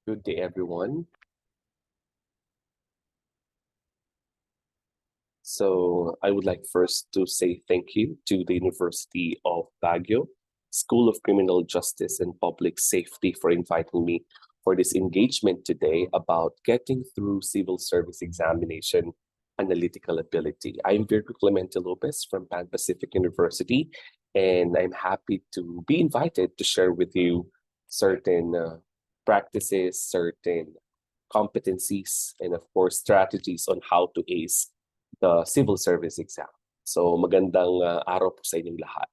Good day, everyone. So I would like first to say thank you to the University of Baguio, School of Criminal Justice and Public Safety for inviting me for this engagement today about getting through civil service examination analytical ability. I'm Virgo Lopez from Pan Pacific University, and I'm happy to be invited to share with you certain practices, certain competencies, and of course, strategies on how to ace the civil service exam. So magandang araw po sa inyong lahat.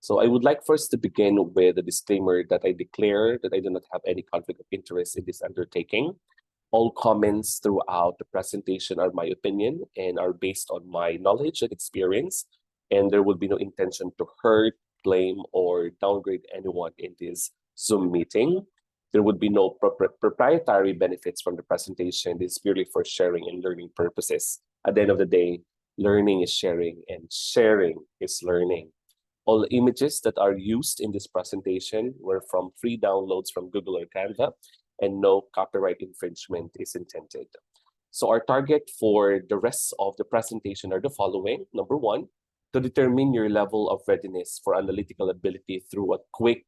So I would like first to begin with a disclaimer that I declare that I do not have any conflict of interest in this undertaking. All comments throughout the presentation are my opinion and are based on my knowledge and experience, and there will be no intention to hurt, blame, or downgrade anyone in this Zoom meeting. There would be no proprietary benefits from the presentation. This is purely for sharing and learning purposes. At the end of the day, learning is sharing and sharing is learning. All images that are used in this presentation were from free downloads from Google or Canva, and no copyright infringement is intended. So our target for the rest of the presentation are the following. Number one, to determine your level of readiness for analytical ability through a quick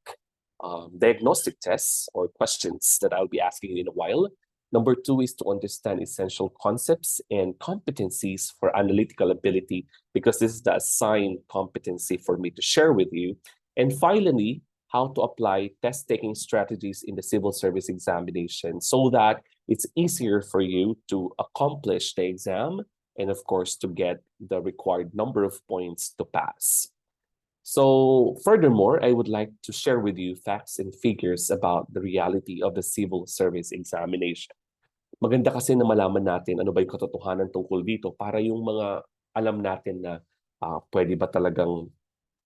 diagnostic tests or questions that I'll be asking you in a while. Number two is to understand essential concepts and competencies for analytical ability, because this is the assigned competency for me to share with you. And finally, how to apply test-taking strategies in the civil service examination so that it's easier for you to accomplish the exam and, of course, to get the required number of points to pass. So furthermore, I would like to share with you facts and figures about the reality of the civil service examination. Maganda kasi na malaman natin ano ba yung katotohanan tungkol dito para yung mga alam natin na pwede ba talagang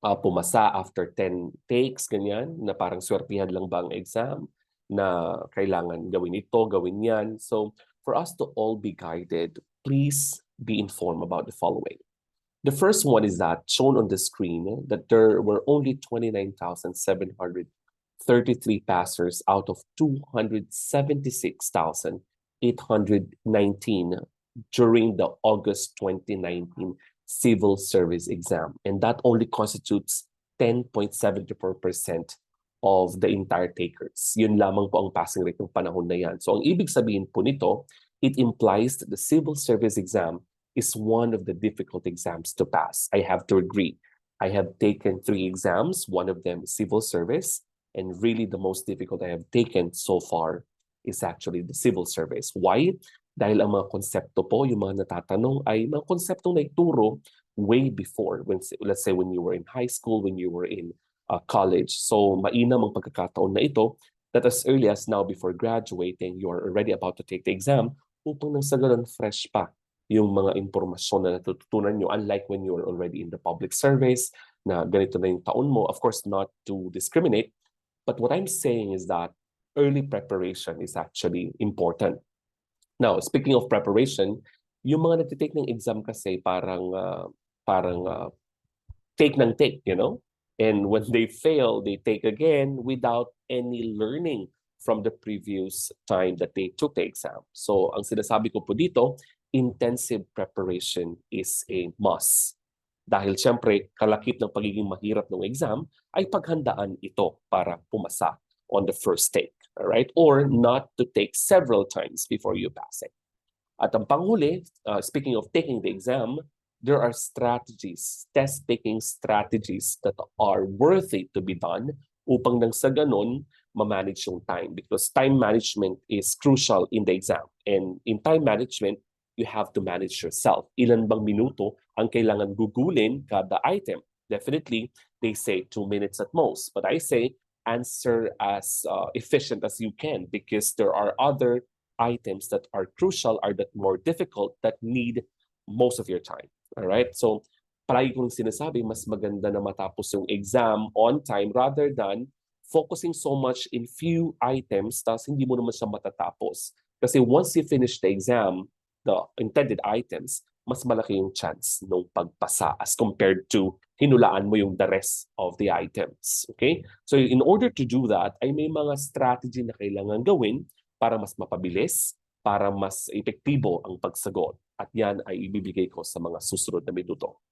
pumasa after 10 takes, ganyan, na parang swertihan lang ba ang exam, na kailangan gawin ito, gawin yan. So for us to all be guided, please be informed about the following. The first one is that shown on the screen that there were only 29,733 passers out of 276,819 during the August 2019 civil service exam. And that only constitutes 10.74% of the entire takers. Yun lamang po ang passing rate ng panahon na yan. So ang ibig sabihin po nito, it implies that the civil service exam is one of the difficult exams to pass. I have to agree. I have taken 3 exams. One of them is civil service. And really the most difficult I have taken so far is actually the civil service. Why? Dahil ang mga konsepto po, yung mga natatanong ay mga konseptong naituro way before. Let's say when you were in high school, when you were in college. So mainam ang pagkakataon na ito that as early as now before graduating, you are already about to take the exam upang nang sa ganun fresh pa yung mga impormasyon na natututunan nyo, unlike when you're already in the public service, na ganito na yung taon mo. Of course, not to discriminate, but what I'm saying is that early preparation is actually important. Now, speaking of preparation, yung mga nagtitake ng exam kasi parang take ng take, you know? And when they fail, they take again without any learning from the previous time that they took the exam. So, ang sinasabi ko po dito, intensive preparation is a must. Dahil siyempre, kalakip ng pagiging mahirap ng exam ay paghandaan ito para pumasa on the first take. All right? Or not to take several times before you pass it. At ang panghuli, speaking of taking the exam, there are strategies, test-taking strategies that are worthy to be done upang nang sa ganun, ma-manage yung time. Because time management is crucial in the exam. And in time management, you have to manage yourself. Ilan bang minuto ang kailangan gugulin kada item? Definitely, they say 2 minutes at most. But I say, answer as efficient as you can, because there are other items that are crucial, are that more difficult, that need most of your time. All right? So, palagi kong sinasabi, mas maganda na matapos yung exam on time rather than focusing so much in few items tapos hindi mo naman siya matatapos. Kasi once you finish the exam, the intended items, mas malaki yung chance ng pagpasa as compared to hinulaan mo yung the rest of the items. Okay? So in order to do that, ay may mga strategy na kailangan gawin para mas mapabilis, para mas epektibo ang pagsagot. At yan ay ibibigay ko sa mga susunod na minuto.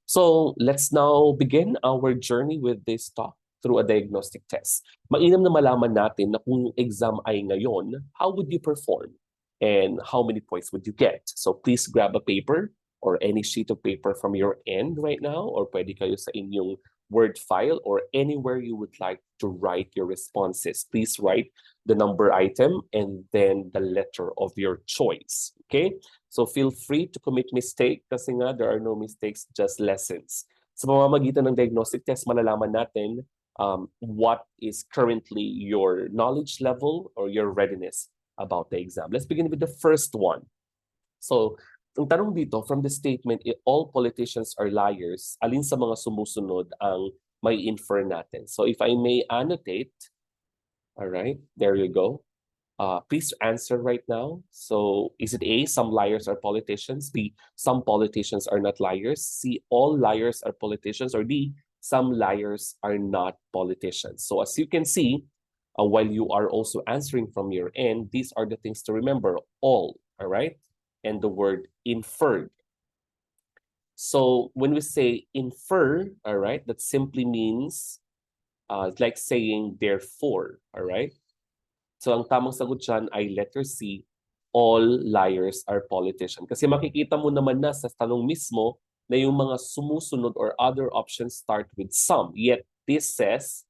So let's now begin our journey with this talk through a diagnostic test. Mainam na malaman natin na kung exam ay ngayon, how would you perform? And how many points would you get? So please grab a paper or any sheet of paper from your end right now, or pwede kayo sa inyong Word file or anywhere you would like to write your responses. Please write the number item and then the letter of your choice. Okay? So feel free to commit mistake kasi nga there are no mistakes, just lessons. Sa pamamagitan ng diagnostic test, malalaman natin what is currently your knowledge level or your readiness about the exam. Let's begin with the first one. So, ang tanong dito, from the statement, all politicians are liars, alin sa mga sumusunod ang may infer natin? So if I may annotate, all right, there you go. Please answer right now. So is it A, some liars are politicians? B, some politicians are not liars? C, all liars are politicians? Or D, some liars are not politicians? So as you can see, while you are also answering from your end, these are the things to remember. All right? And the word inferred. So when we say infer, all right, that simply means it's like saying therefore, all right? So ang tamang sagot dyan ay letter C, all liars are politicians. Kasi makikita mo naman na sa tanong mismo na yung mga sumusunod or other options start with some, yet this says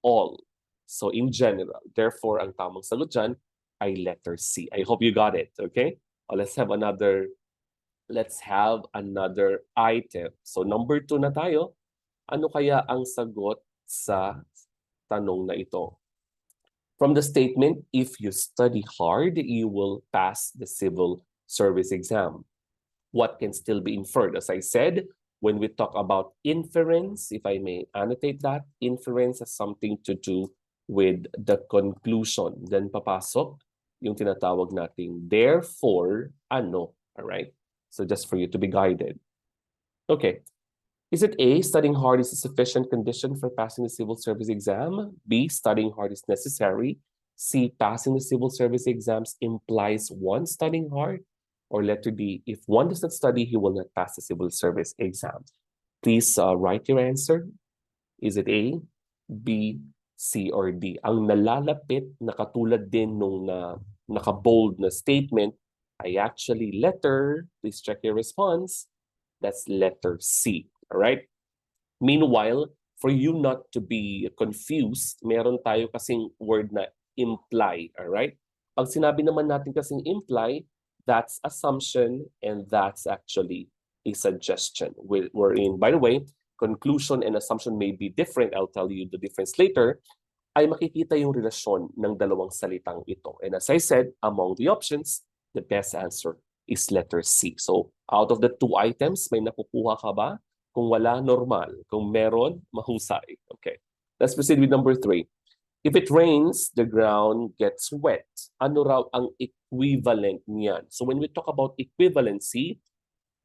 all. So in general, therefore ang tamang sagot dyan ay letter C. I hope you got it, okay? Let's have another item. So number 2 na tayo. Ano kaya ang sagot sa tanong na ito? From the statement, if you study hard, you will pass the civil service exam. What can still be inferred? As I said, when we talk about inference, if I may annotate that, inference has something to do with the conclusion. Then papasok yung tinatawag nating therefore, ano, all right? So just for you to be guided. Okay. Is it A, studying hard is a sufficient condition for passing the civil service exam? B, studying hard is necessary? C, passing the civil service exams implies one studying hard? Or letter D, if one does not study, he will not pass the civil service exam. Please write your answer. Is it A, B, C, or D? Ang nalalapit na katulad din nung naka-bold na statement ay actually letter, please check your response, that's letter C, all right? Meanwhile, for you not to be confused, meron tayo kasing word na imply, all right? Pag sinabi naman natin kasing imply, that's assumption and that's actually a suggestion. We're in, by the way, conclusion and assumption may be different. I'll tell you the difference later. Ay makikita yung relasyon ng dalawang salitang ito. And as I said, among the options, the best answer is letter C. So out of the 2 items, may nakukuha ka ba? Kung wala, normal. Kung meron, mahusay. Okay. Let's proceed with number 3. If it rains, the ground gets wet. Ano raw ang equivalent niyan? So when we talk about equivalency,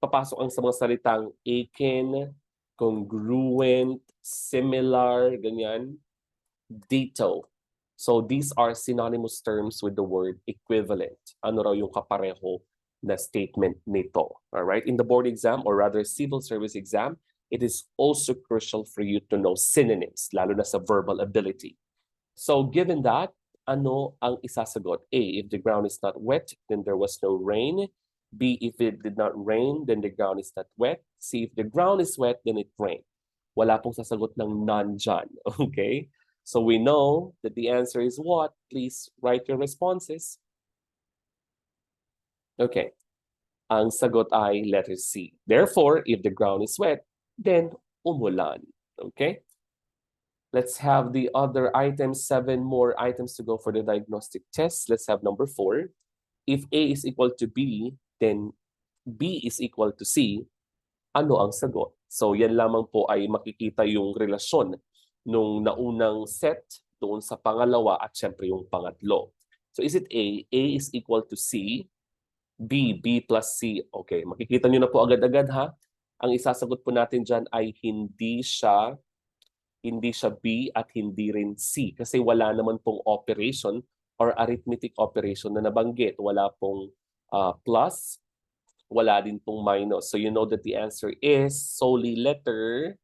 papasok ang sa mga salitang akin, congruent, similar, ganyan, ditto. So these are synonymous terms with the word equivalent. Ano raw yung kapareho na statement nito? All right? In the board exam, or rather civil service exam, it is also crucial for you to know synonyms, lalo na sa verbal ability. So given that, ano ang isasagot? A, if the ground is not wet, then there was no rain. B, if it did not rain, then the ground is not wet. C, if the ground is wet, then it rained. Wala pong sasagot ng none dyan, okay? So we know that the answer is what? Please write your responses. Okay. Ang sagot ay letter C. Therefore, if the ground is wet, then umulan. Okay? Let's have the other items, 7 more items to go for the diagnostic test. Let's have number 4. If A is equal to B, then B is equal to C. Ano ang sagot? So yan lamang po ay makikita yung relasyon nung naunang set doon sa pangalawa at syempre yung pangatlo. So is it A? A is equal to C. B, B plus C. Okay, makikita nyo na po agad-agad ha. Ang isasagot po natin dyan ay hindi siya B at hindi rin C kasi wala naman pong operation or arithmetic operation na nabanggit. Wala pong plus, wala din pong minus. So you know that the answer is solely letter.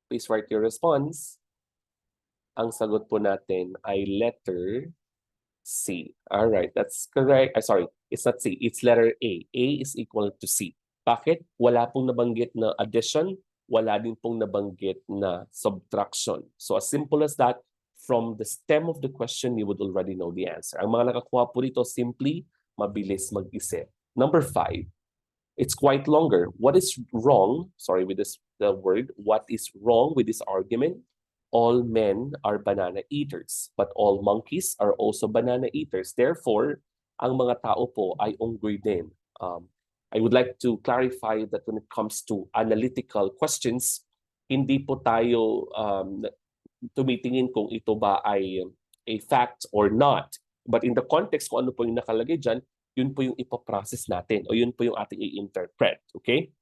Please write your response. Ang sagot po natin ay letter C. All right, that's correct. Sorry, it's not C. It's letter A. A is equal to C. Bakit? Wala pong nabanggit na addition. Wala din pong nabanggit na subtraction. So as simple as that, from the stem of the question, you would already know the answer. Ang mga nakakuha po dito, simply, mabilis mag-isip. Number 5, it's quite longer. What is wrong? Sorry with this the word. What is wrong with this argument? All men are banana eaters, but all monkeys are also banana eaters. Therefore, ang mga tao po ay unggoy din. I would like to clarify that when it comes to analytical questions, hindi po tayo tumitingin kung ito ba ay a fact or not. But in the context kung ano po yung nakalagay dyan, yun po yung ipoprocess natin o yun po yung ating i-interpret. Okay?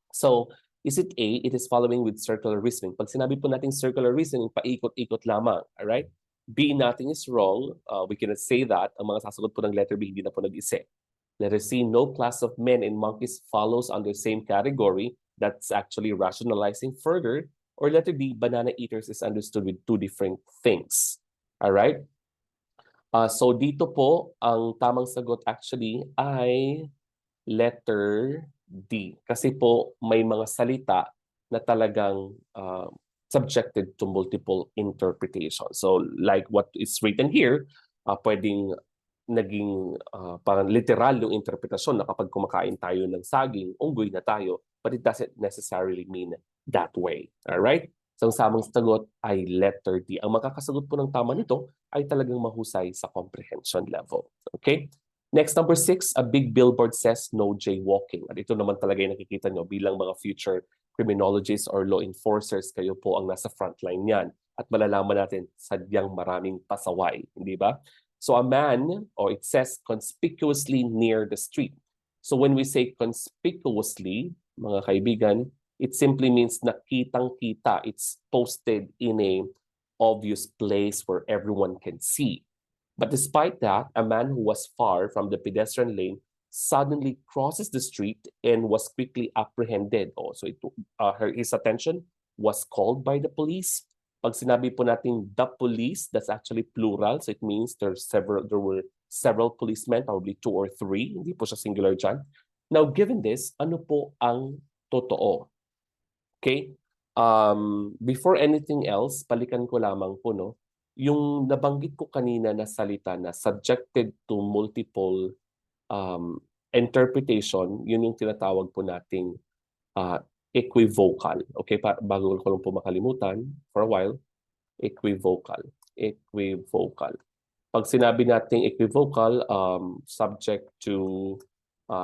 So, is it A? It is following with circular reasoning. Pag sinabi po natin circular reasoning, paikot-ikot lamang. Alright? B, nothing is wrong. We cannot say that. Ang mga sasagot po ng letter B, hindi na po nag-isip. Letter C, no class of men and monkeys follows under same category. That's actually rationalizing further. Or letter D, banana eaters is understood with two different things. Alright? So dito po, ang tamang sagot actually ay letter D. Kasi po may mga salita na talagang subjected to multiple interpretations. So like what is written here, pwedeng naging parang literal yung interpretasyon na kapag kumakain tayo ng saging, unggoy na tayo, but it doesn't necessarily mean that way. Alright? So ang samang sagot ay letter D. Ang makakasagot po ng tama nito ay talagang mahusay sa comprehension level. Okay? Next, number 6, a big billboard says no jaywalking. At ito naman talaga yung nakikita nyo bilang mga future criminologists or law enforcers, kayo po ang nasa frontline niyan. At malalaman natin, sadyang maraming pasaway. Hindi ba? So a man, or it says conspicuously near the street. So when we say conspicuously, mga kaibigan, it simply means na kitang-kita. It's posted in a obvious place where everyone can see. But despite that, a man who was far from the pedestrian lane suddenly crosses the street and was quickly apprehended. So his attention was called by the police. Pag sinabi po natin the police, that's actually plural. So it means there were several policemen, probably 2 or 3. Hindi po siya singular dyan. Now, given this, ano po ang totoo? Okay? Before anything else, balikan ko lamang po, no? Yung nabanggit ko kanina na salita na subjected to multiple interpretation, yun yung tinatawag po nating equivocal. Okay, bago ko lang po makalimutan for a while, equivocal. Equivocal. Pag sinabi nating equivocal, subject to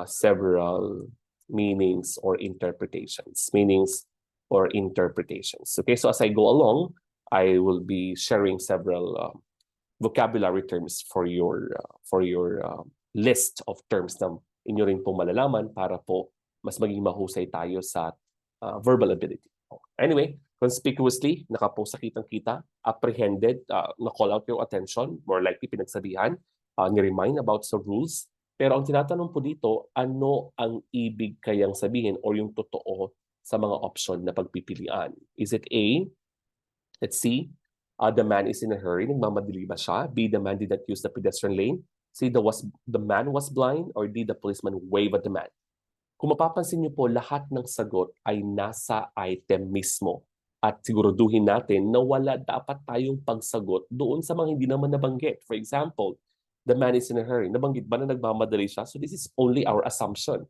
several meanings or interpretations. Okay, so as I go along, I will be sharing several vocabulary terms for your list of terms na inyo rin pong malalaman para po mas maging mahusay tayo sa verbal ability. Anyway, conspicuously, nakapost sa kitang-kita, apprehended, na-call out your attention, more likely pinagsabihan, ni-remind about sa rules. Pero ang tinatanong po dito, ano ang ibig kayang sabihin or yung totoo sa mga option na pagpipilian? Is it A, let's see, the man is in a hurry, nagmamadali ba siya? B, the man did not use the pedestrian lane. C, the man was blind. Or D, the policeman waved at the man. Kung mapapansin niyo po, lahat ng sagot ay nasa item mismo. At siguraduhin natin na wala dapat tayong pagsagot doon sa mga hindi naman nabanggit. For example, the man is in a hurry. Nabanggit ba na nagmamadali siya? So this is only our assumption.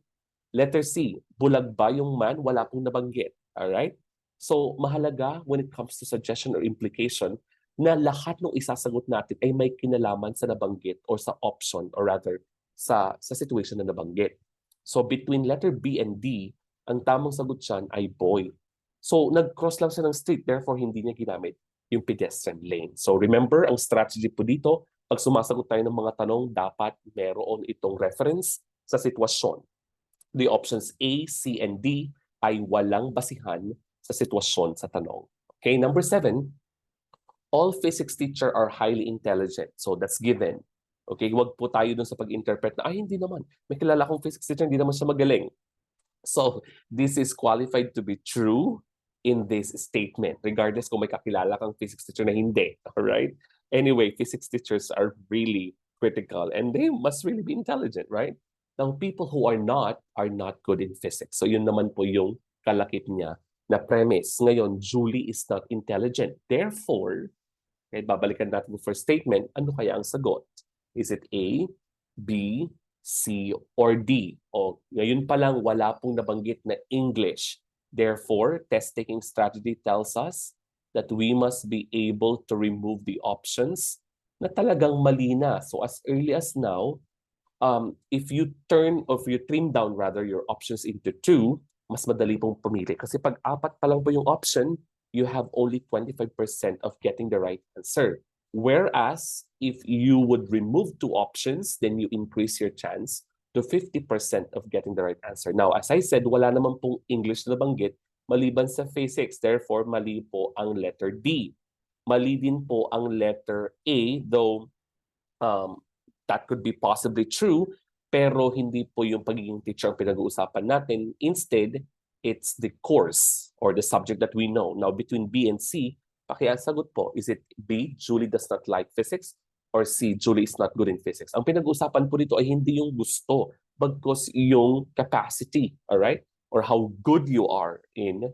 Letter C, bulag ba yung man? Wala pong nabanggit. Alright? So mahalaga when it comes to suggestion or implication na lahat ng isasagot natin ay may kinalaman sa nabanggit or sa option or rather sa situation na nabanggit. So between letter B and D, ang tamang sagot dyan ay boy. So nag-cross lang siya ng street, therefore hindi niya ginamit yung pedestrian lane. So remember, ang strategy po dito, pag sumasagot tayo ng mga tanong, dapat meron itong reference sa sitwasyon. The options A, C, and D ay walang basihan sa sitwasyon sa tanong. Okay, number 7, all physics teacher are highly intelligent. So that's given. Okay, wag po tayo dun sa pag-interpret na, ay hindi naman, may kilala akong physics teacher, hindi naman siya magaling. So this is qualified to be true in this statement, regardless kung may kakilala kang physics teacher na hindi. All right? Anyway, physics teachers are really critical and they must really be intelligent, right? Now, people who are not good in physics. So yun naman po yung kalakip niya na premise. Ngayon, Julie is not intelligent. Therefore, babalikan natin yung first statement, ano kaya ang sagot? Is it A, B, C, or D? O ngayon pa lang wala pong nabanggit na English. Therefore, test-taking strategy tells us that we must be able to remove the options na talagang mali na. So as early as now, if you trim down rather your options into two, mas madali pong pumili. Kasi pag apat pa lang po yung option, you have only 25% of getting the right answer. Whereas, if you would remove two options, then you increase your chance to 50% of getting the right answer. Now, as I said, wala naman pong English na banggit maliban sa physics. Therefore, mali po ang letter D. Mali din po ang letter A, though that could be possibly true, pero hindi po yung pagiging teacher ang pinag-uusapan natin. Instead, it's the course or the subject that we know. Now, between B and C, pakiasagot po, is it B, Julie does not like physics, or C, Julie is not good in physics? Ang pinag-uusapan po dito ay hindi yung gusto, bagkus yung capacity, all right? Or how good you are in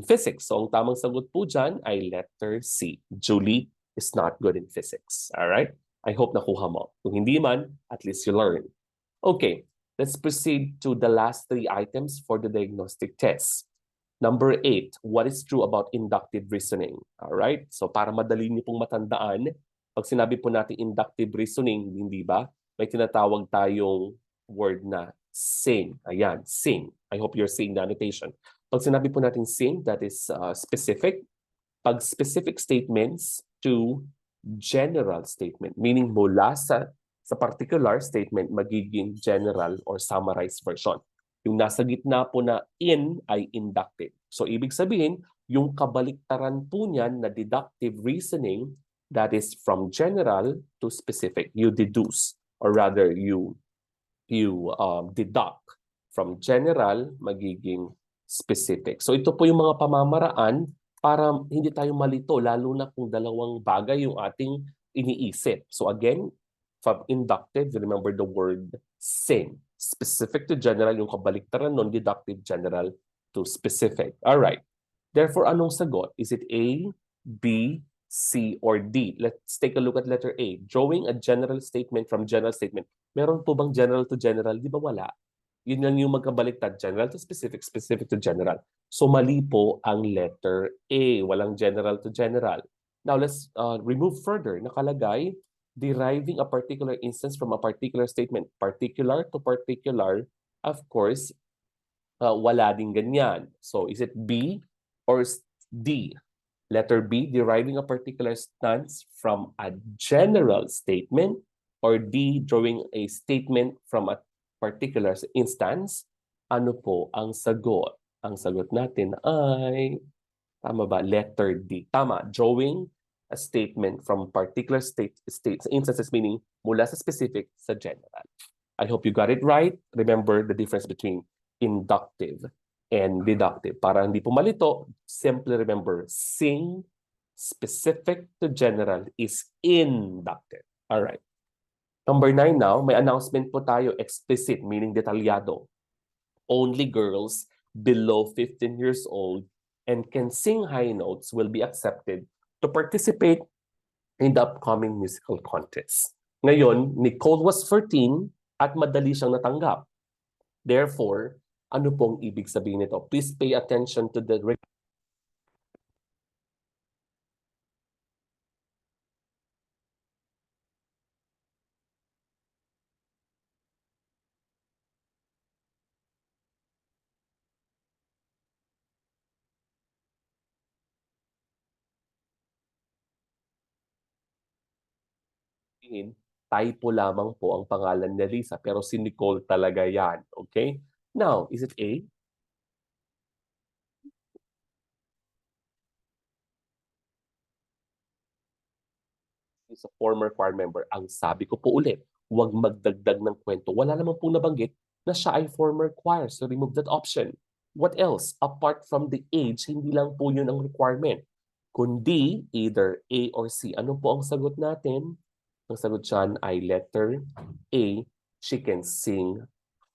physics. So, ang tamang sagot po dyan ay letter C. Julie is not good in physics. All right? I hope nakuha mo. Kung hindi man, at least you learn. Okay, let's proceed to the last three items for the diagnostic test. Number 8, what is true about inductive reasoning? All right? So para madali niyo pong matandaan, pag sinabi po natin inductive reasoning, hindi ba? May tinatawag tayong word na sing. Ayan, sing. I hope you're seeing the annotation. Pag sinabi po natin sing, that is specific. Pag specific statements to general statement, meaning mula sa particular statement, magiging general or summarized version. Yung nasa gitna po na in ay inductive. So ibig sabihin, yung kabaliktaran po niyan na deductive reasoning, that is from general to specific. You deduce, or rather you deduct. From general, magiging specific. So ito po yung mga pamamaraan para hindi tayo malito, lalo na kung dalawang bagay yung ating iniisip. So again, from inductive, remember the word sing. Specific to general, yung kabaliktaran nun, deductive general to specific. All right. Therefore, anong sagot? Is it A, B, C, or D? Let's take a look at letter A. Drawing a general statement from general statement. Meron po bang general to general? Di ba wala? Yun lang yung magkabaliktad, general to specific, specific to general. So mali po ang letter A, walang general to general. Now let's remove further. Nakalagay, deriving a particular instance from a particular statement. Particular to particular, of course, wala din ganyan. So is it B or D? Letter B, deriving a particular stance from a general statement, or D, drawing a statement from a particular instance. Ano po ang sagot? Ang sagot natin ay, tama ba? Letter D. Tama. Drawing a statement from particular instances, meaning mula sa specific sa general. I hope you got it right. Remember the difference between inductive and deductive. Para hindi po malito, simply remember, sing specific to general is inductive. All right. Number 9 now, may announcement po tayo, explicit, meaning detalyado. Only girls below 15 years old and can sing high notes will be accepted to participate in the upcoming musical contest. Ngayon, Nicole was 14 at madali siyang natanggap. Therefore, ano pong ibig sabihin nito? Please pay attention to the typo lamang po ang pangalan ni Lisa, pero si Nicole talaga yan. Okay? Now, is it A? is a former choir member. Ang sabi ko po ulit, huwag magdagdag ng kwento. Wala naman po nabanggit na siya ay former choir. So remove that option. What else? Apart from the age, hindi lang po yun ang requirement. Kundi either A or C. Ano po ang sagot natin? Ang sagot dyan ay letter A. She can sing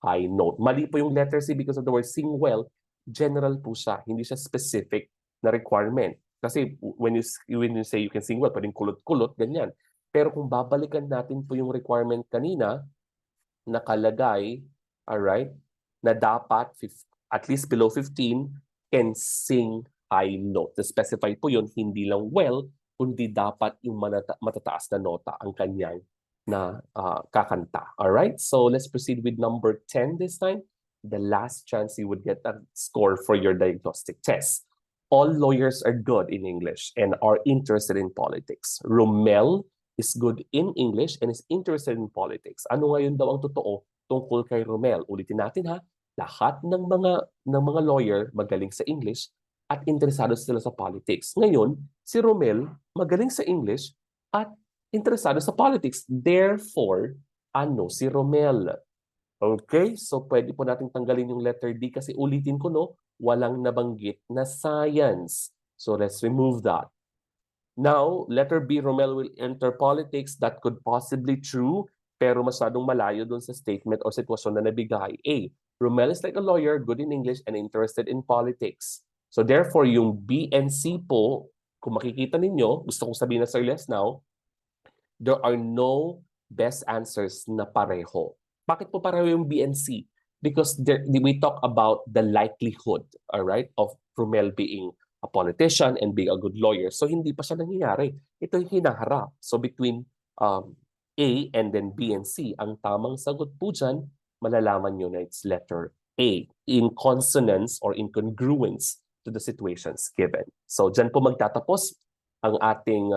high note. Mali po yung letter C because of the word sing well. General po siya. Hindi siya specific na requirement. Kasi when you say you can sing well, pwedeng kulot-kulot, ganyan. Pero kung babalikan natin po yung requirement kanina, nakalagay, alright, na dapat at least below 15 can sing high note. To specify po yun, hindi lang well, kundi dapat yung matataas na nota ang kanyang na kakanta. Alright, so let's proceed with number 10 this time. The last chance you would get a score for your diagnostic test. All lawyers are good in English and are interested in politics. Romel is good in English and is interested in politics. Ano ngayon daw ang totoo tungkol kay Romel? Ulitin natin ha. Lahat ng mga lawyer magaling sa English at interesado sila sa politics. Ngayon, si Romel magaling sa English at interesado sa politics. Therefore, ano si Romel? Okay, so pwede po natin tanggalin yung letter D kasi ulitin ko no, walang nabanggit na science. So let's remove that. Now, letter B, Romel will enter politics. That could possibly true, pero masyadong malayo dun sa statement o sitwasyon na nabigay. A, Romel is like a lawyer, good in English, and interested in politics. So therefore, yung B and C po, kung makikita ninyo, gusto kong sabihin na Sir Les now, there are no best answers na pareho. Bakit po pareho yung B and C? Because we talk about the likelihood, all right, of Romel being a politician and being a good lawyer. So hindi pa siya nangyayari. Ito yung hinaharap. So between A and then B and C, ang tamang sagot po dyan, malalaman nyo na it's letter A, in consonance or in congruence to the situations given. So dyan po magtatapos ang ating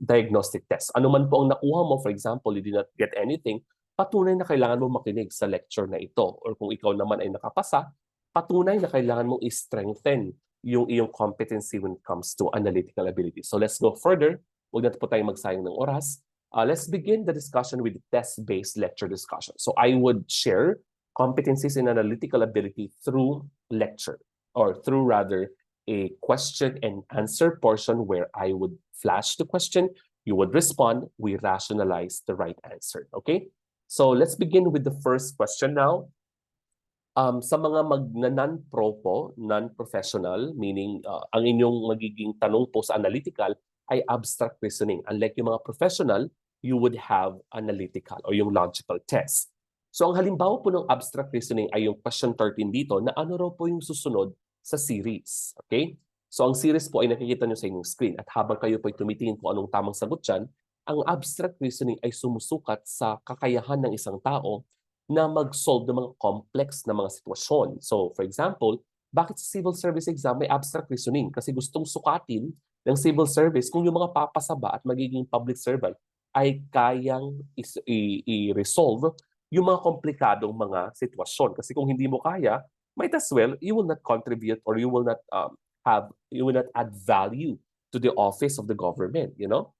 diagnostic test. Ano man po ang nakuha mo, for example, you did not get anything, patunay na kailangan mo makinig sa lecture na ito. Or kung ikaw naman ay nakapasa, patunay na kailangan mong i-strengthen yung iyong competency when it comes to analytical ability. So let's go further. Huwag na po tayong magsayang ng oras. Let's begin the discussion with the test-based lecture discussion. So I would share competencies in analytical ability through lecture, or through rather a question and answer portion where I would flash the question, you would respond, we rationalize the right answer. Okay? So let's begin with the first question now. Sa mga non-pro po, non-professional, meaning ang inyong magiging tanong po sa analytical ay abstract reasoning. Unlike yung mga professional, you would have analytical or yung logical test. So ang halimbawa po ng abstract reasoning ay yung question 13 dito na ano raw po yung susunod sa series. Okay? So ang series po ay nakikita nyo sa inyong screen at habang kayo po ay tumitingin kung anong tamang sagot dyan, ang abstract reasoning ay sumusukat sa kakayahan ng isang tao na mag-solve ng mga complex na mga sitwasyon. So, for example, bakit sa civil service exam may abstract reasoning? Kasi gustong sukatin ng civil service kung yung mga papasa ba at magiging public servant ay kayang i-resolve yung mga komplikadong mga sitwasyon. Kasi kung hindi mo kaya, might as well, you will not contribute or you will not add value to the office of the government, you know?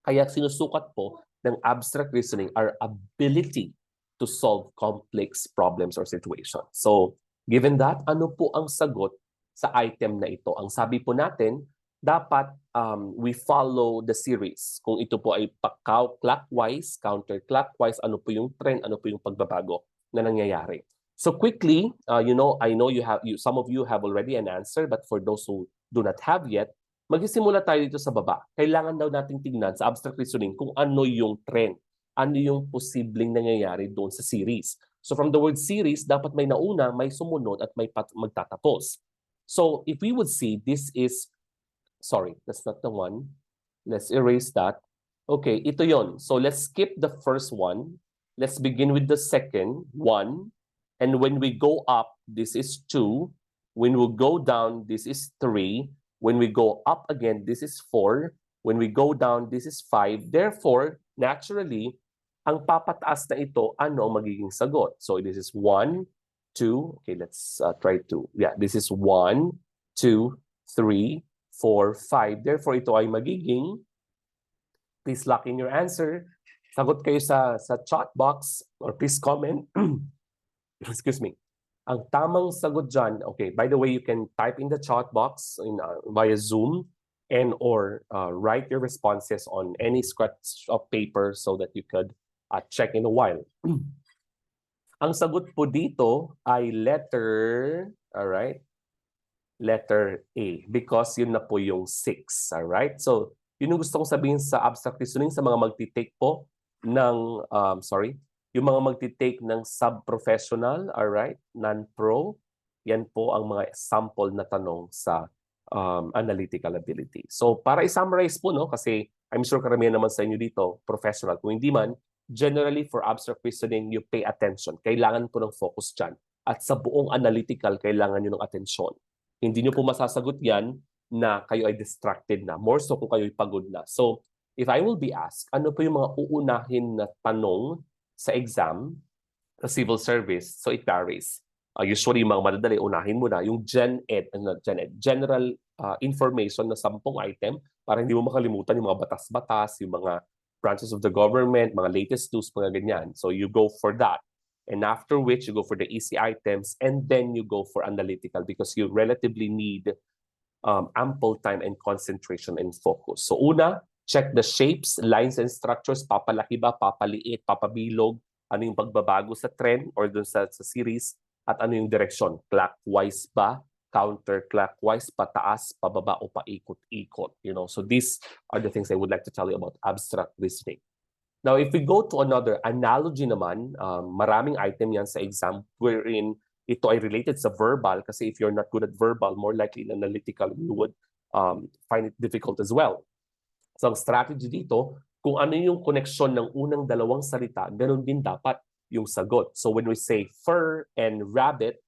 Kaya sinusukat po ng abstract reasoning our ability to solve complex problems or situations. So, given that, ano po ang sagot sa item na ito? Ang sabi po natin, dapat we follow the series. Kung ito po ay clockwise, counterclockwise, ano po yung trend, ano po yung pagbabago na nangyayari. So quickly, I know some of you have already an answer, but for those who do not have yet, magsisimula tayo dito sa baba. Kailangan daw nating tignan sa abstract reasoning kung ano yung trend, ano yung posibleng nangyayari doon sa series. So from the word series, dapat may nauna, may sumunod, at may magtatapos. So if we would see, this is, sorry, that's not the one. Let's erase that. Okay, ito yon. So let's skip the first one. Let's begin with the second, 1. And when we go up, this is 2. When we go down, this is 3. When we go up again, this is 4. When we go down, this is 5. Therefore, naturally, ang papataas na ito, ano ang magiging sagot? So this is 1, 2. Okay, let's try to. Yeah, this is 1, 2, 3, 4, 5. Therefore, ito ay magiging Please lock in your answer. Sagot kayo sa chat box or please comment. Excuse me. Ang tamang sagot dyan, okay, by the way, you can type in the chat box via Zoom and or write your responses on any scratch of paper so that you could check in a while. Ang sagot po dito ay letter, alright? Letter A because yun na po yung 6, alright? So, yun yung gusto kong sabihin sa abstract reasoning sa mga magtitake po ng, yung mga magtitake ng sub-professional, alright, non-pro, yan po ang mga sample na tanong sa analytical ability. So para i-summarize po, no, kasi I'm sure karamihan naman sa inyo dito, professional. Kung hindi man, generally for abstract reasoning, you pay attention. Kailangan po ng focus dyan. At sa buong analytical, kailangan nyo ng atensyon. Hindi nyo po masasagot yan na kayo ay distracted na. More so kung kayo ay pagod na. So if I will be asked, ano po yung mga uunahin na tanong sa exam, sa civil service, so it varies. Usually, yung mga madadali, unahin mo na yung general information na 10 item para hindi mo makalimutan yung mga batas-batas, yung mga branches of the government, mga latest news, mga ganyan. So you go for that. And after which, you go for the easy items and then you go for analytical because you relatively need ample time and concentration and focus. So una, check the shapes, lines, and structures. Papalaki ba, papaliit, papabilog, ano yung pagbabago sa trend or dun sa series, at ano yung direksyon. Clockwise ba, counterclockwise, pataas, pababa, o paikot-ikot. You know? So these are the things I would like to tell you about abstract reasoning. Now, if we go to another analogy naman, maraming item yan sa exam wherein ito ay related sa verbal kasi if you're not good at verbal, more likely in analytical, you would find it difficult as well. So ang strategy dito, kung ano yung koneksyon ng unang dalawang salita, ganun din dapat yung sagot. So when we say fur and rabbit,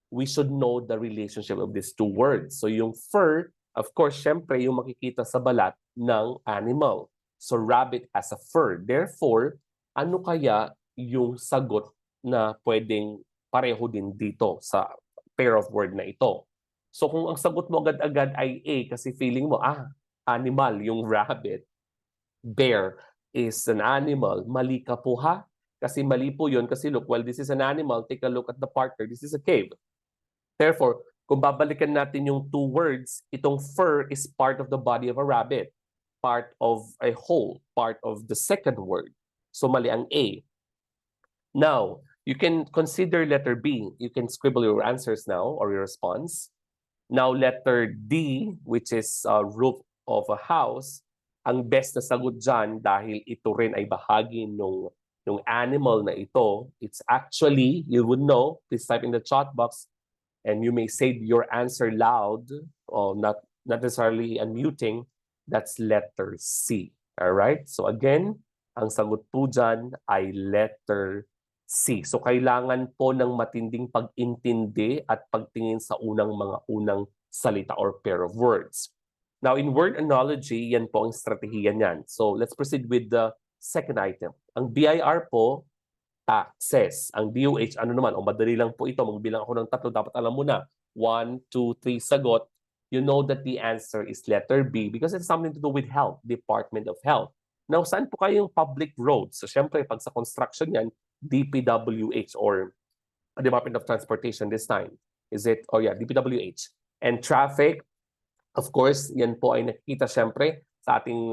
we should know the relationship of these two words. So yung fur, of course, syempre yung makikita sa balat ng animal. So rabbit has a fur. Therefore, ano kaya yung sagot na pwedeng pareho din dito sa pair of word na ito? So kung ang sagot mo agad-agad ay A kasi feeling mo, animal yung rabbit, bear is an animal, mali ka po ha? Kasi mali po yun kasi look, while this is an animal, take a look at the partner, this is a cave. Therefore, kung babalikan natin yung two words, itong fur is part of the body of a rabbit, part of a whole, part of the second word. So mali ang A. Now, you can consider letter B. You can scribble your answers now or your response. Now, letter D, which is roof of a house, ang best na sagot dyan dahil ito rin ay bahagi nung animal na ito. It's actually, you would know, please type in the chat box and you may say your answer loud, or not necessarily unmuting. That's letter C. All right? So again, ang sagot po dyan ay letter C. So kailangan po ng matinding pag-intindi at pagtingin sa unang salita or pair of words. Now, in word analogy, yan po ang strategiya niyan. So let's proceed with the second item. Ang BIR po, taxes. Ang DOH, ano naman, madali lang po ito. Magbilang ako ng 3, dapat alam mo na. 1, 2, 3, sagot. You know that the answer is letter B because it's something to do with health, Department of Health. Now, saan po kayong public roads? So, syempre, pag sa construction yan, DPWH or Department of Transportation this time. Is it? Oh yeah, DPWH. And traffic, of course, yan po ay nakikita syempre sa ating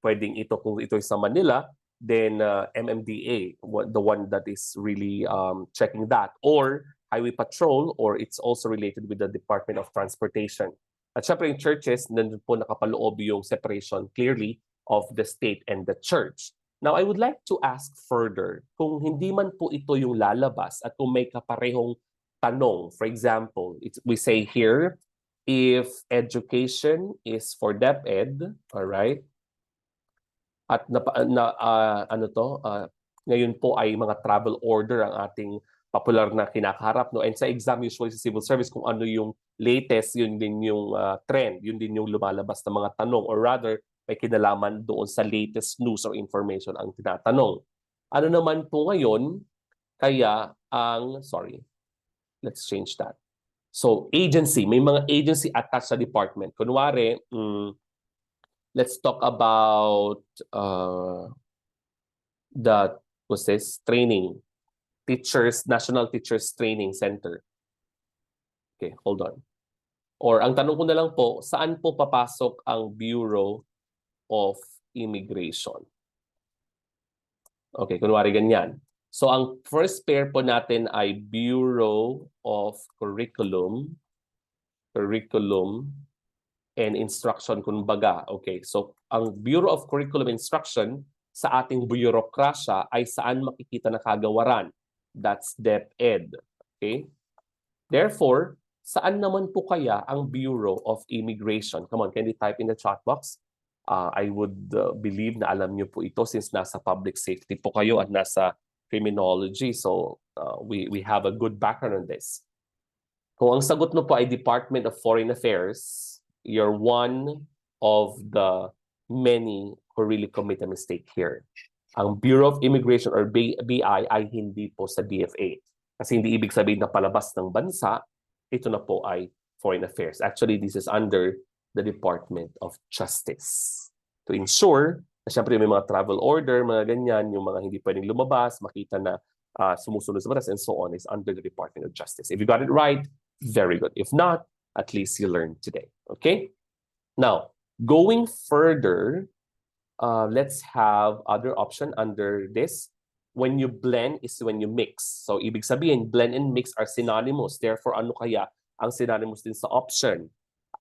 pwedeng ito kung ito sa Manila, then MMDA, the one that is really checking that, or Highway Patrol, or it's also related with the Department of Transportation. At syempre in churches, nandun po nakapaloob yung separation clearly of the state and the church. Now, I would like to ask further, kung hindi man po ito yung lalabas at kung may kaparehong tanong, for example, we say here, if education is for DepEd, all right? At ngayon po ay mga travel order ang ating popular na kinakaharap, no? And sa exam usually sa civil service kung ano yung latest, yun din yung trend, yun din yung lumalabas na mga tanong, or rather may kinalaman doon sa latest news or information ang tinatanong. Ano naman po ngayon, kaya let's change that. So, agency. May mga agency attached sa department. Kunwari, let's talk about the what's this training National Teachers Training Center. Okay, hold on. Or ang tanong ko na lang po, saan po papasok ang Bureau of Immigration? Okay, kunwari ganyan. So ang first pair po natin ay Bureau of Curriculum and Instruction, kumbaga. Okay, so ang Bureau of Curriculum Instruction sa ating bureaucracia ay saan makikita na kagawaran. That's DepEd. Okay? Therefore, saan naman po kaya ang Bureau of Immigration? Come on, can you type in the chat box? I would believe na alam niyo po ito since nasa public safety po kayo at nasa criminology. So we have a good background on this. Kung ang sagot mo po ay Department of Foreign Affairs, you're one of the many who really commit a mistake here. Ang Bureau of Immigration or BI ay hindi po sa DFA. Kasi hindi ibig sabihin na palabas ng bansa, ito na po ay Foreign Affairs. Actually, this is under the Department of Justice. To ensure na siyempre may mga travel order, mga ganyan, yung mga hindi pwedeng lumabas, makita na sumusunod sa batas and so on is under the Department of Justice. If you got it right, very good. If not, at least you learned today. Okay? Now, going further, let's have other option under this. When you blend is when you mix. So, ibig sabihin, blend and mix are synonymous. Therefore, ano kaya ang synonymous din sa option?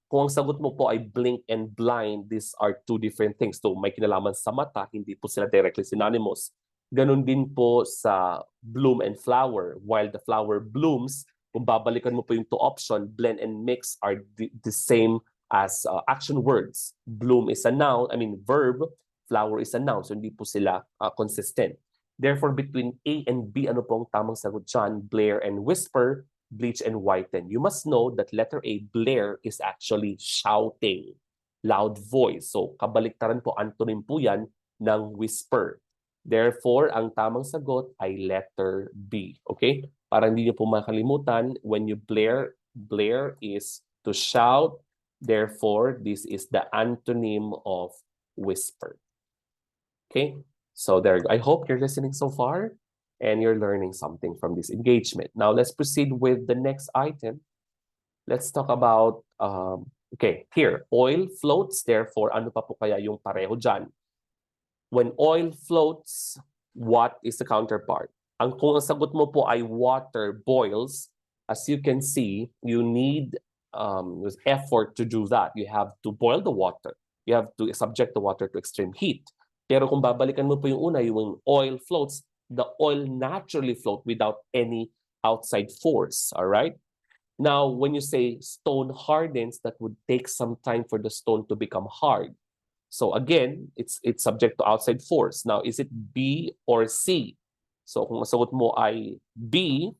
Kung ang sagot mo po ay blink and blind, these are two different things. So, may kinalaman sa mata, hindi po sila directly synonymous. Ganun din po sa bloom and flower. While the flower blooms, kung babalikan mo po yung two option, blend and mix are the same as action words. Bloom is a noun, verb. Flower is a noun. So, hindi po sila consistent. Therefore, between A and B, ano pong tamang sagot dyan? Blare and whisper, bleach and whiten. You must know that letter A, blare, is actually shouting, loud voice. So, kabaliktaran po, antonym po yan ng whisper. Therefore, ang tamang sagot ay letter B. Okay? Para hindi niyo po makalimutan, when you blare, blare is to shout. Therefore, this is the antonym of whisper. Okay? So there, I hope you're listening so far and you're learning something from this engagement. Now, let's proceed with the next item. Let's talk about, okay, here, oil floats. Therefore, ano pa po kaya yung pareho dyan? When oil floats, what is the counterpart? Kung ang sagot mo po ay water boils, as you can see, you need effort to do that. You have to boil the water. You have to subject the water to extreme heat. Pero kung babalikan mo po yung una, yung oil floats, the oil naturally float without any outside force, all right? Now, when you say stone hardens, that would take some time for the stone to become hard. So again, it's subject to outside force. Now, is it B or C? So kung masagot mo ay B,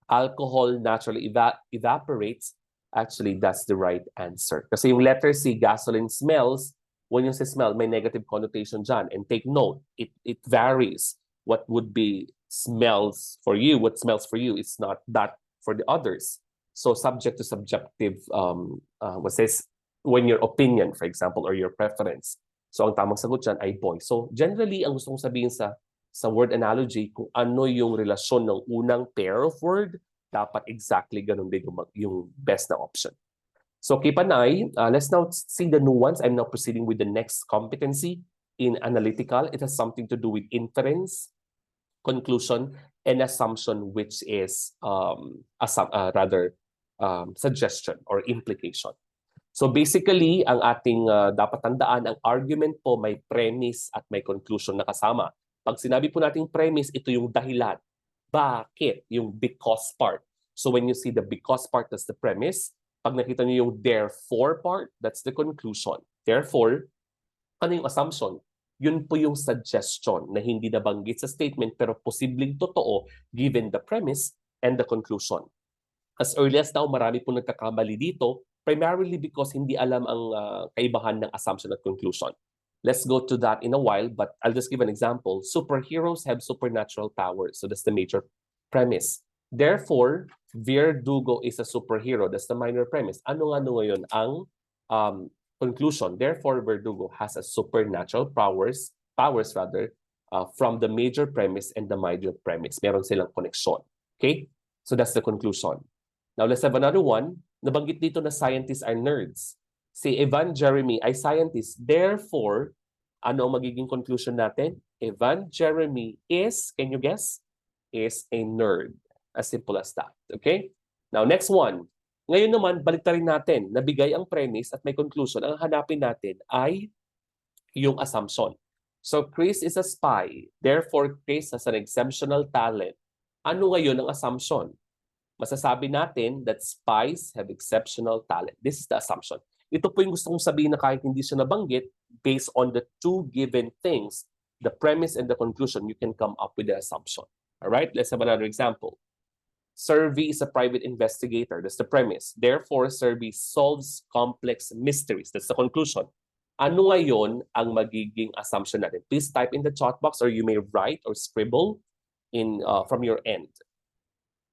alcohol naturally evaporates, actually that's the right answer. Kasi yung letter C, gasoline smells, when you say smell, may negative connotation dyan. And take note, it varies. What would be smells for you, what smells for you, is not that for the others. So subject to subjective, what says, when your opinion, for example, or your preference. So ang tamang sagot dyan ay boy. So generally, ang gusto kong sabihin sa word analogy, kung ano yung relasyon ng unang pair of word, dapat exactly ganun din yung best na option. So keep an eye. Let's now see the nuance. I'm now proceeding with the next competency in analytical. It has something to do with inference, conclusion, and assumption, which is suggestion or implication. So basically, ang ating dapat tandaan, ang argument po may premise at may conclusion na kasama. Pag sinabi po nating premise, ito yung dahilan. Bakit? Yung because part. So when you see the because part, that's the premise. Pag nakita niyo yung therefore part, that's the conclusion. Therefore, ano yung assumption? Yun po yung suggestion na hindi nabanggit sa statement pero posibleng totoo given the premise and the conclusion. As early as now, marami po nagkakamali dito, primarily because hindi alam ang kaibahan ng assumption at conclusion. Let's go to that in a while, but I'll just give an example. Superheroes have supernatural powers. So that's the major premise. Therefore, Virgo is a superhero. That's the minor premise. Ano nga ngayon ang conclusion. Therefore, Verdugo has a supernatural powers from the major premise and the minor premise. Meron silang connection. Okay? So that's the conclusion. Now, let's have another one. Nabanggit dito na scientists are nerds. Si Evan Jeremy ay scientist. Therefore, ano ang magiging conclusion natin? Evan Jeremy is, can you guess? Is a nerd. As simple as that. Okay? Now, next one. Ngayon naman, baliktarin natin. Nabigay ang premise at may conclusion. Ang hanapin natin ay yung assumption. So, Chris is a spy. Therefore, Chris has an exceptional talent. Ano ngayon ang assumption? Masasabi natin that spies have exceptional talent. This is the assumption. Ito po yung gusto kong sabihin na kahit hindi siya nabanggit, based on the two given things, the premise and the conclusion, you can come up with the assumption. All right, let's have another example. Survey is a private investigator. That's the premise. Therefore, Survey solves complex mysteries. That's the conclusion. Ano ngayon ang magiging assumption natin? Please type in the chat box or you may write or scribble in from your end.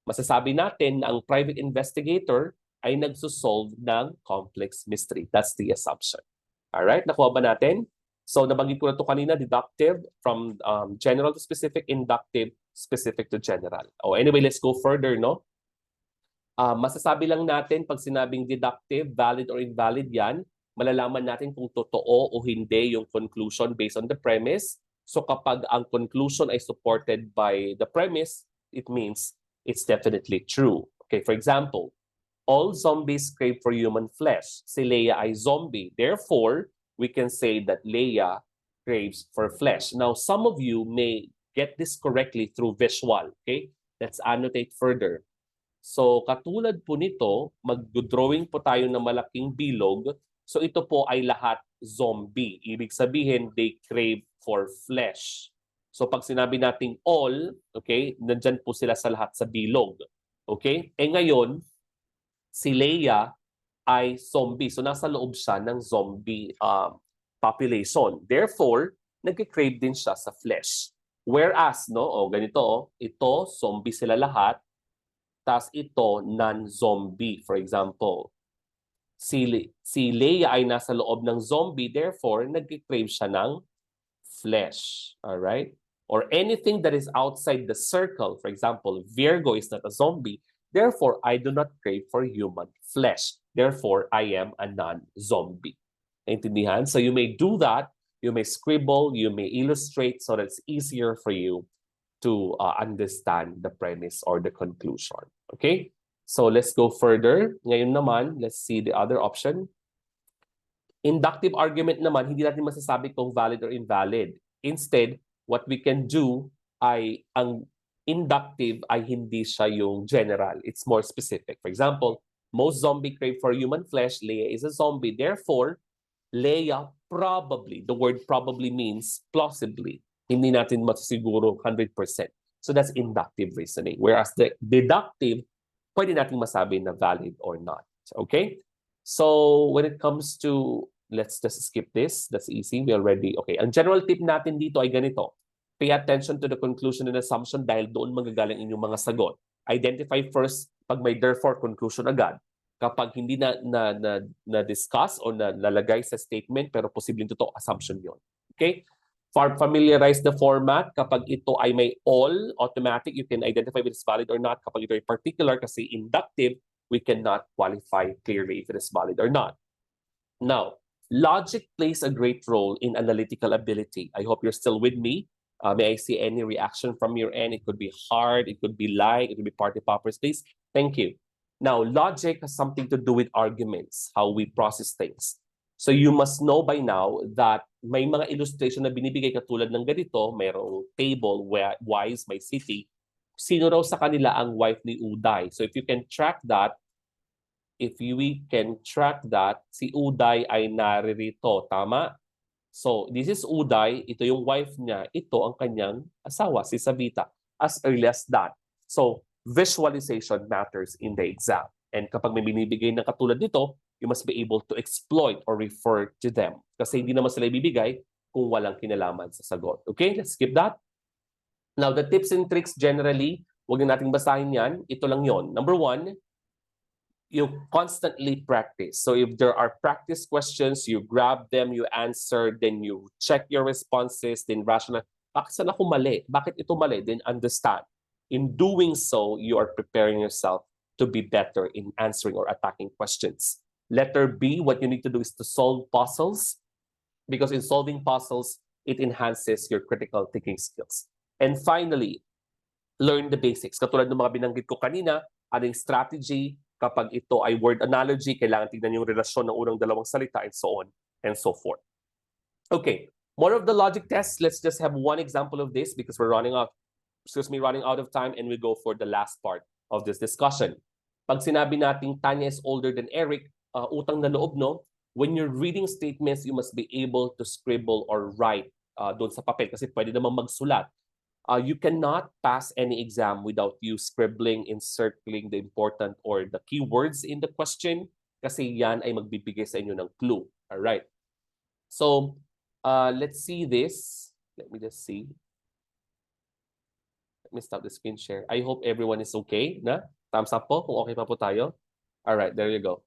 Masasabi natin na ang private investigator ay nagsosolve ng complex mystery. That's the assumption. Alright, nakuha ba natin? So, nabanggit ko na ito kanina, deductive from general to specific, inductive, specific to general. Oh, anyway, let's go further, no? Masasabi lang natin pag sinabing deductive, valid or invalid yan, malalaman natin kung totoo o hindi yung conclusion based on the premise. So, kapag ang conclusion ay supported by the premise, it means it's definitely true. Okay, for example, all zombies crave for human flesh. Si Leia ay zombie. Therefore, we can say that Leia craves for flesh. Now, some of you may get this correctly through visual. Okay, let's annotate further. So, katulad po nito, mag-drawing po tayo ng malaking bilog. So, ito po ay lahat zombie. Ibig sabihin, they crave for flesh. So pag sinabi nating all, okay, nandyan po sila sa lahat sa bilog. Okay? Eh ngayon, si Leia ay zombie. So nasa loob siya ng zombie population. Therefore, nag-crave din siya sa flesh. Whereas, no, ganito, ito, zombie sila lahat. Tas ito, non-zombie. For example, si Leia ay nasa loob ng zombie. Therefore, nag-crave siya ng flesh. Alright? Or anything that is outside the circle. For example, Virgo is not a zombie. Therefore, I do not crave for human flesh. Therefore, I am a non-zombie. Intindihan? So you may do that. You may scribble. You may illustrate so that it's easier for you to understand the premise or the conclusion. Okay? So let's go further. Ngayon naman, let's see the other option. Inductive argument naman, hindi natin masasabi kung valid or invalid. Instead, what we can do ay ang inductive ay hindi siya yung general. It's more specific. For example, most zombie crave for human flesh. Leia is a zombie. Therefore, Leia probably, the word probably means plausibly. Hindi natin masisiguro 100%. So that's inductive reasoning. Whereas the deductive, pwede natin masabi na valid or not. Okay? So when it comes to, let's just skip this. That's easy. We already, okay. Ang general tip natin dito ay ganito. Pay attention to the conclusion and assumption dahil doon magagaling inyong mga sagot. Identify first pag may therefore conclusion agad. Kapag hindi na-discuss o nalagay sa statement pero posibleng totoo, assumption yon. Okay? Familiarize the format. Kapag ito ay may all, automatic, you can identify if it's valid or not. Kapag ito ay particular kasi inductive, we cannot qualify clearly if it is valid or not. Now, logic plays a great role in analytical ability. I hope you're still with me. May I see any reaction from your end? It could be hard, it could be light, it could be party poppers, please. Thank you. Now, logic has something to do with arguments, how we process things. So you must know by now that may mga illustration na binibigay katulad ng ganito, mayroong table where wives by city. Sino raw sa kanila ang wife ni Uday? So if you can track that, si Uday ay naririto, tama? So, this is Uday, ito yung wife niya, ito ang kanyang asawa, si Savita, as early as that. So, visualization matters in the exam. And kapag may binibigay ng katulad nito, you must be able to exploit or refer to them. Kasi hindi naman sila ibibigay kung walang kinalaman sa sagot. Okay, let's skip that. Now, the tips and tricks generally, huwag na nating basahin yan. Ito lang yon. Number one, you constantly practice. So if there are practice questions, you grab them, you answer, then you check your responses, then rational. Bakit saan ako mali? Bakit ito mali? Then understand. In doing so, you are preparing yourself to be better in answering or attacking questions. Letter B, what you need to do is to solve puzzles, because in solving puzzles, it enhances your critical thinking skills. And finally, learn the basics. Katulad ng mga binanggit ko kanina, aning strategy, kapag ito ay word analogy, kailangan tignan yung relasyon ng unang dalawang salita and so on and so forth. Okay, more of the logic tests. Let's just have one example of this because we're running out of time, and we go for the last part of this discussion. Pag sinabi nating Tanya is older than Eric, utang na loob, no? When you're reading statements, you must be able to scribble or write doon sa papel kasi pwede namang magsulat. You cannot pass any exam without you scribbling, encircling the important or the keywords in the question kasi yan ay magbibigay sa inyo ng clue. All right. So, let's see this. Let me just see. Let me stop the screen share. I hope everyone is okay. Na? Thumbs up po kung okay pa po tayo. All right, there you go.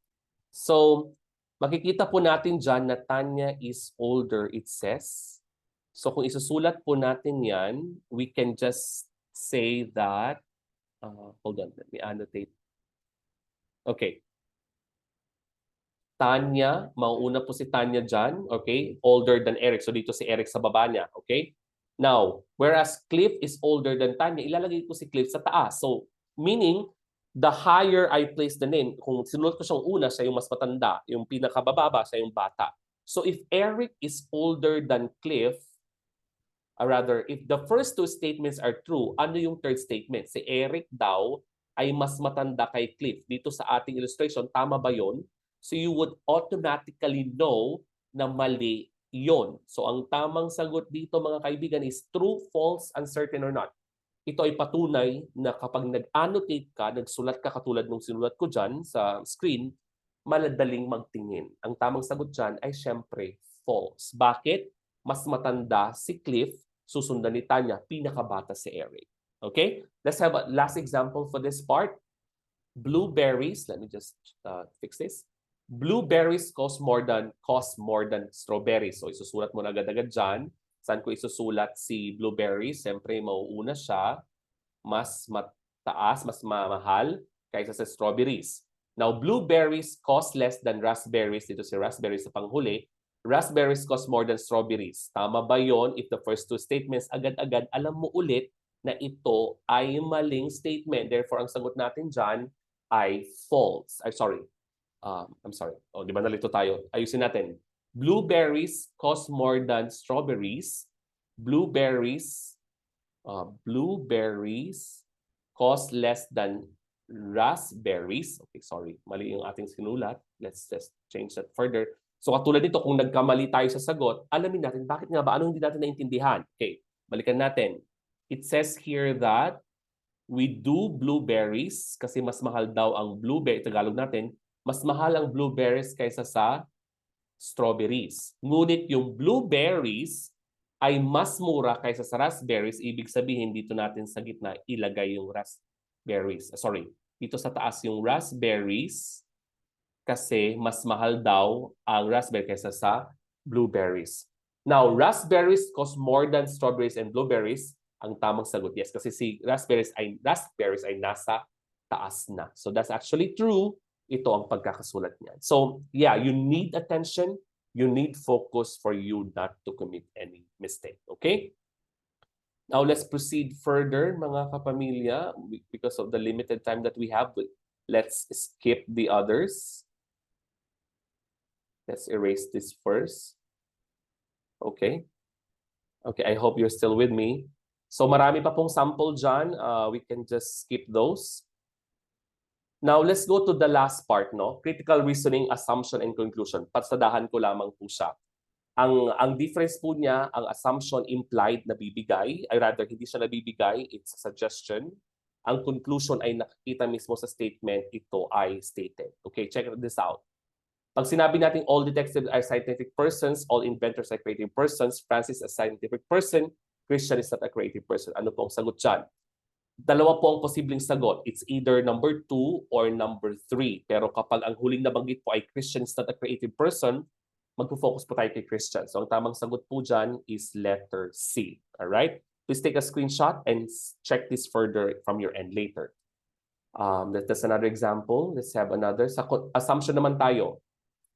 So, makikita po natin dyan na Tanya is older, it says. So kung isusulat po natin yan, we can just say that, hold on, let me annotate. Okay. Tanya, mauuna po si Tanya dyan, okay? Older than Eric. So dito si Eric sa baba niya, okay? Now, whereas Cliff is older than Tanya, ilalagay ko si Cliff sa taas. So, meaning, the higher I place the name, kung sinulat ko siyang una, siya yung mas matanda. Yung pinakabababa, siya yung bata. So if Eric is older than Cliff, rather, if the first two statements are true, ano yung third statement? Si Eric daw ay mas matanda kay Cliff. Dito sa ating illustration, tama ba yon? So you would automatically know na mali yon. So ang tamang sagot dito mga kaibigan is true, false, uncertain, or not. Ito ay patunay na kapag nag-annotate ka, nagsulat ka katulad ng sinulat ko dyan sa screen, maladaling magtingin. Ang tamang sagot dyan ay syempre false. Bakit? Mas matanda si Cliff, susundan ni Tanya, pinakabata si Eric. Okay? Let's have a last example for this part. Blueberries, let me just fix this. Blueberries cost more than strawberries. So isusulat mo na agad-agad dyan. Saan ko isusulat si blueberries? Siyempre, mauuna siya. Mas mataas, mas mahal kaysa sa strawberries. Now, blueberries cost less than raspberries. Dito si raspberries sa panghuli. Raspberries cost more than strawberries. Tama ba yon? If the first two statements agad-agad, alam mo ulit na ito ay maling statement. Therefore, ang sagot natin dyan ay false. I'm sorry. Oh, di ba nalito tayo? Ayusin natin. Blueberries cost more than strawberries. Blueberries cost less than raspberries. Okay, sorry. Mali yung ating sinulat. Let's just change that further. So katulad nito, kung nagkamali tayo sa sagot, alamin natin bakit nga ba? Anong hindi natin naintindihan? Okay, balikan natin. It says here that we do blueberries kasi mas mahal daw ang blueberry. Tagalog natin, mas mahal ang blueberries kaysa sa strawberries. Ngunit yung blueberries ay mas mura kaysa sa raspberries. Ibig sabihin, dito natin sa gitna ilagay yung raspberries. Dito sa taas yung raspberries kasi mas mahal daw ang raspberry kaysa sa blueberries. Now, raspberries cost more than strawberries and blueberries. Ang tamang sagot, yes, kasi si raspberries ay nasa taas na. So that's actually true. Ito ang pagkakasulat niyan. So yeah, you need attention, you need focus for you not to commit any mistake. Okay? Now let's proceed further, mga kapamilya. Because of the limited time that we have, let's skip the others. Let's erase this first. Okay. Okay, I hope you're still with me. So marami pa pong sample dyan. We can just skip those. Now, let's go to the last part, no? Critical reasoning, assumption, and conclusion. Patsadahan ko lamang po siya. Ang difference po niya, ang assumption implied na bibigay, ay rather hindi siya nabibigay, it's a suggestion. Ang conclusion ay nakikita mismo sa statement, ito ay stated. Okay, check this out. Pag sinabi natin all detectives are scientific persons, all inventors are creative persons, Francis is a scientific person, Christian is not a creative person. Ano pong sagot dyan? Dalawa po ang posibleng sagot. It's either number 2 or number 3. Pero kapag ang huling nabanggit po ay Christian is not a creative person, magpo-focus po tayo kay Christian. So ang tamang sagot po dyan is letter C. Alright? Please take a screenshot and check this further from your end later. That's another example. Let's have another. Sa assumption naman tayo.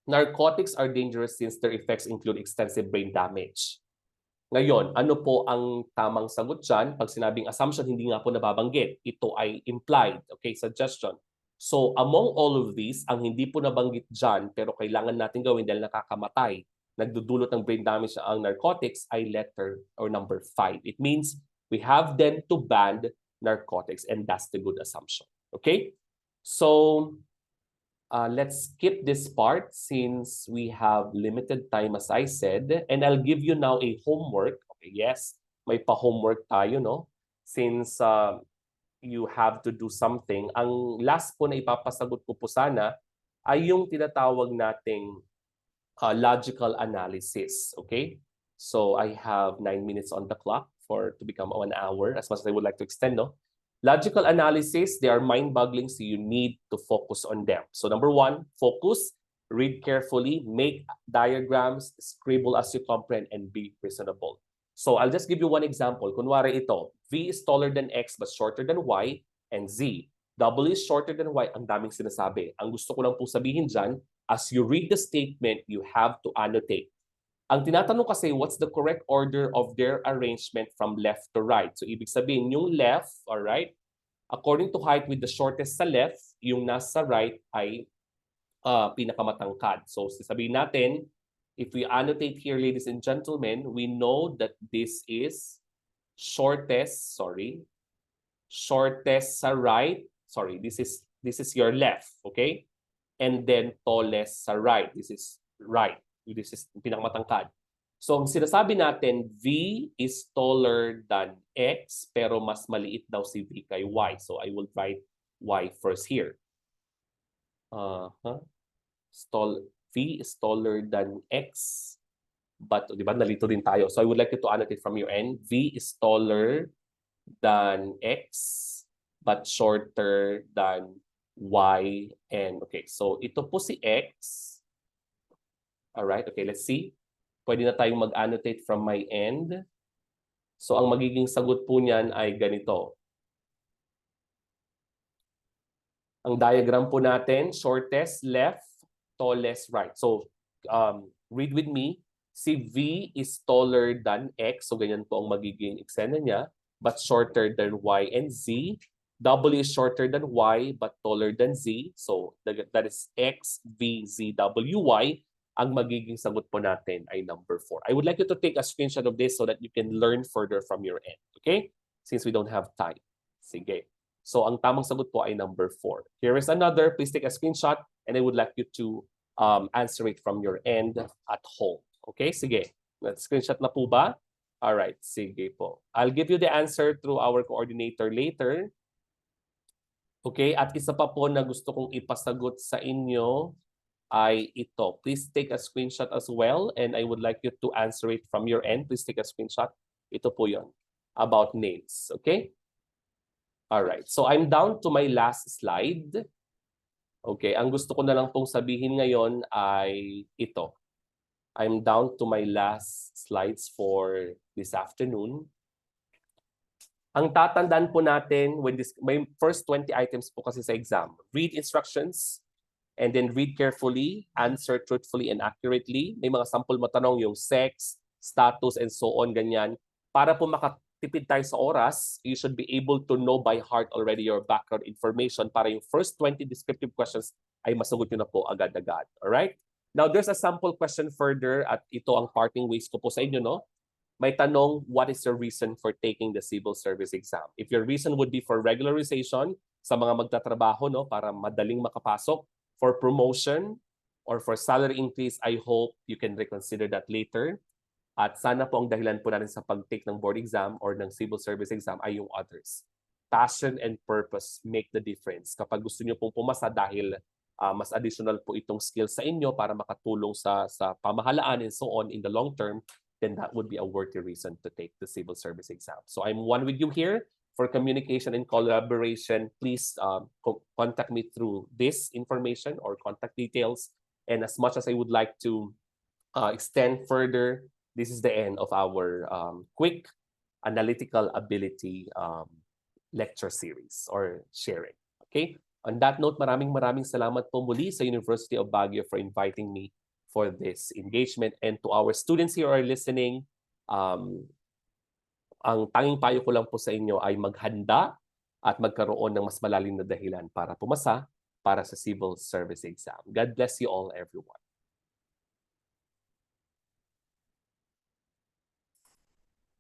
Narcotics are dangerous since their effects include extensive brain damage. Ngayon, ano po ang tamang sagot dyan? Pag sinabing assumption, hindi nga po nababanggit. Ito ay implied. Okay, suggestion. So, among all of these, ang hindi po nabanggit dyan, pero kailangan natin gawin dahil nakakamatay, nagdudulot ng brain damage ang narcotics, ay letter or number 5. It means we have then to ban narcotics, and that's the good assumption. Okay? So, let's skip this part since we have limited time, as I said. And I'll give you now a homework. Okay, yes, may pa-homework tayo, no? Since you have to do something. Ang last po na ipapasagot ko po sana ay yung tinatawag nating logical analysis. Okay? So I have 9 minutes on the clock to become 1 hour, as much as I would like to extend, no? Logical analysis, they are mind-boggling, so you need to focus on them. So number 1, focus, read carefully, make diagrams, scribble as you comprehend, and be reasonable. So I'll just give you one example. Kunwari ito, V is taller than X but shorter than Y, and Z. W is shorter than Y, ang daming sinasabi. Ang gusto ko lang po sabihin dyan, as you read the statement, you have to annotate. Ang tinatanong kasi, what's the correct order of their arrangement from left to right? So, ibig sabihin, yung left, alright, according to height with the shortest sa left, yung nasa right ay pinakamatangkad. So, sasabihin natin, if we annotate here, ladies and gentlemen, we know that this is shortest sa right. Sorry, this is your left, okay? And then tallest sa right. This is right. This is pinakamatangkad. So, ang sinasabi natin, V is taller than X, pero mas maliit daw si V kay Y. So, I will write Y first here. V is taller than X, but, di ba, nalito din tayo. So, I would like you to annotate from your end. V is taller than X, but shorter than Y. And, okay, so ito po si X. Alright, okay, let's see. Pwede na tayong mag-annotate from my end. So, ang magiging sagot po niyan ay ganito. Ang diagram po natin, shortest left, tallest right. So, read with me. Si V is taller than X. So, ganyan po ang magiging eksena niya. But shorter than Y and Z. W is shorter than Y, but taller than Z. So, that is X, V, Z, W, Y. Ang magiging sagot po natin ay number 4. I would like you to take a screenshot of this so that you can learn further from your end. Okay? Since we don't have time. Sige. So, ang tamang sagot po ay number 4. Here is another. Please take a screenshot and I would like you to answer it from your end at home. Okay? Sige. Let's screenshot na po ba? Alright. Sige po. I'll give you the answer through our coordinator later. Okay? At isa pa po na gusto kong ipasagot sa inyo ay ito. Please take a screenshot as well and I would like you to answer it from your end. Please take a screenshot. Ito po yun. About names. Okay? Alright. So I'm down to my last slide. Okay. Ang gusto ko na lang pong sabihin ngayon ay ito. I'm down to my last slides for this afternoon. Ang tatandaan po natin, may first 20 items po kasi sa exam. Read instructions, and then read carefully, answer truthfully and accurately. May mga sample matanong yung sex, status, and so on, ganyan. Para po makatipid tayo sa oras, you should be able to know by heart already your background information para yung first 20 descriptive questions ay masagot nyo na po agad-agad. Alright? Now, there's a sample question further at ito ang parting ways ko po sa inyo, no? May tanong, what is your reason for taking the civil service exam? If your reason would be for regularization, sa mga magtatrabaho, no, para madaling makapasok, for promotion or for salary increase, I hope you can reconsider that later. At sana po ang dahilan po natin sa pag-take ng board exam or ng civil service exam ay yung others. Passion and purpose make the difference. Kapag gusto niyo pong pumasa dahil mas additional po itong skill sa inyo para makatulong sa pamahalaan and so on in the long term, then that would be a worthy reason to take the civil service exam. So I'm one with you here. For communication and collaboration, please contact me through this information or contact details. And as much as I would like to extend further, this is the end of our quick analytical ability lecture series or sharing. Okay? On that note, maraming salamat po muli sa University of Baguio for inviting me for this engagement. And to our students here who are listening, ang tanging payo ko lang po sa inyo ay maghanda at magkaroon ng mas malalim na dahilan para pumasa para sa civil service exam. God bless you all, everyone.